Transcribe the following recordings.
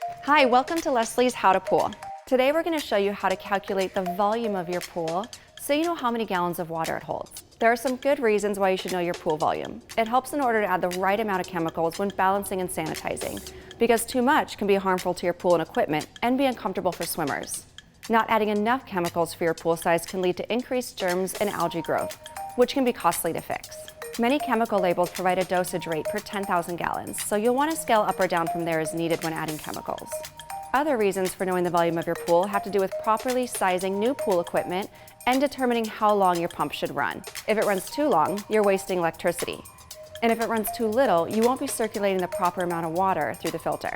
Hi, welcome to Leslie's How to Pool. Today we're going to show you how to calculate the volume of your pool so you know how many gallons of water it holds. There are some good reasons why you should know your pool volume. It helps in order to add the right amount of chemicals when balancing and sanitizing, because too much can be harmful to your pool and equipment and be uncomfortable for swimmers. Not adding enough chemicals for your pool size can lead to increased germs and algae growth, which can be costly to fix. Many chemical labels provide a dosage rate per 10,000 gallons, so you'll want to scale up or down from there as needed when adding chemicals. Other reasons for knowing the volume of your pool have to do with properly sizing new pool equipment and determining how long your pump should run. If it runs too long, you're wasting electricity. And if it runs too little, you won't be circulating the proper amount of water through the filter.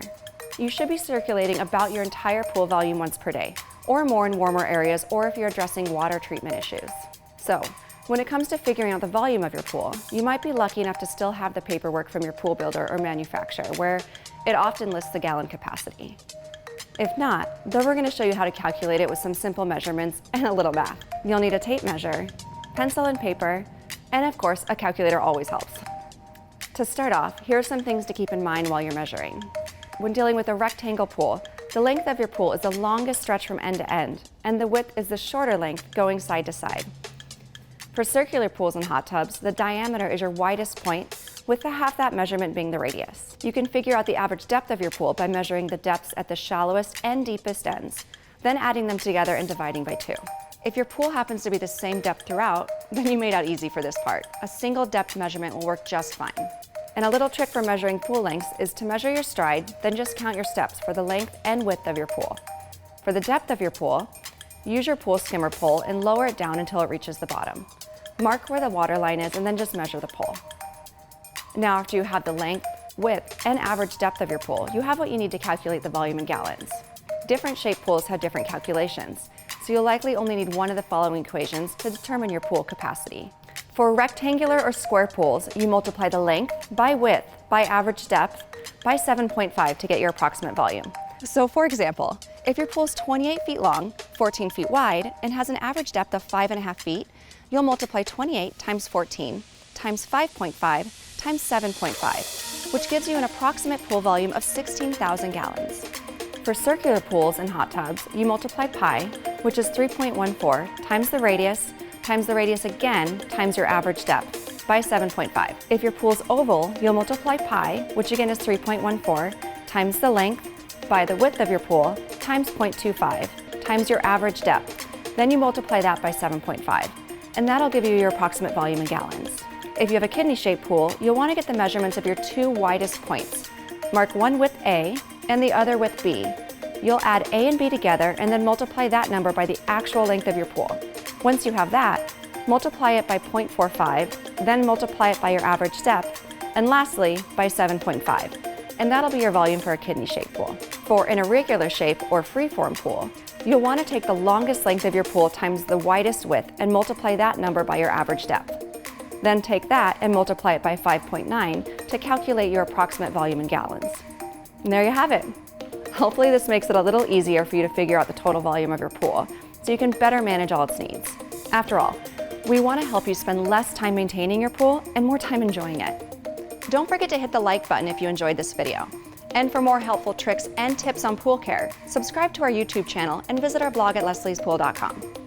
You should be circulating about your entire pool volume once per day, or more in warmer areas, or if you're addressing water treatment issues. So, when it comes to figuring out the volume of your pool, you might be lucky enough to still have the paperwork from your pool builder or manufacturer, where it often lists the gallon capacity. If not, then we're going to show you how to calculate it with some simple measurements and a little math. You'll need a tape measure, pencil and paper, and of course, a calculator always helps. To start off, here are some things to keep in mind while you're measuring. When dealing with a rectangle pool, the length of your pool is the longest stretch from end to end, and the width is the shorter length going side to side. For circular pools and hot tubs, the diameter is your widest point, with the half that measurement being the radius. You can figure out the average depth of your pool by measuring the depths at the shallowest and deepest ends, then adding them together and dividing by 2. If your pool happens to be the same depth throughout, then you made out easy for this part. A single depth measurement will work just fine. And a little trick for measuring pool lengths is to measure your stride, then just count your steps for the length and width of your pool. For the depth of your pool, use your pool skimmer pole and lower it down until it reaches the bottom. Mark where the water line is and then just measure the pole. Now, after you have the length, width, and average depth of your pool, you have what you need to calculate the volume in gallons. Different shaped pools have different calculations, so you'll likely only need one of the following equations to determine your pool capacity. For rectangular or square pools, you multiply the length by width by average depth by 7.5 to get your approximate volume. So for example, if your pool is 28 feet long, 14 feet wide, and has an average depth of 5.5 feet, you'll multiply 28 times 14 times 5.5 times 7.5, which gives you an approximate pool volume of 16,000 gallons. For circular pools and hot tubs, you multiply pi, which is 3.14, times the radius again, times your average depth, by 7.5. If your pool's oval, you'll multiply pi, which again is 3.14, times the length, by the width of your pool, times 0.25, times your average depth. Then you multiply that by 7.5, and that'll give you your approximate volume in gallons. If you have a kidney-shaped pool, you'll want to get the measurements of your 2 widest points. Mark one with A and the other with B. You'll add A and B together and then multiply that number by the actual length of your pool. Once you have that, multiply it by 0.45, then multiply it by your average depth, and lastly, by 7.5. And that'll be your volume for a kidney-shaped pool. For an irregular shape or free-form pool, you'll want to take the longest length of your pool times the widest width and multiply that number by your average depth. Then take that and multiply it by 5.9 to calculate your approximate volume in gallons. And there you have it. Hopefully this makes it a little easier for you to figure out the total volume of your pool, so you can better manage all its needs. After all, we want to help you spend less time maintaining your pool and more time enjoying it. Don't forget to hit the like button if you enjoyed this video. And for more helpful tricks and tips on pool care, subscribe to our YouTube channel and visit our blog at lesliespool.com.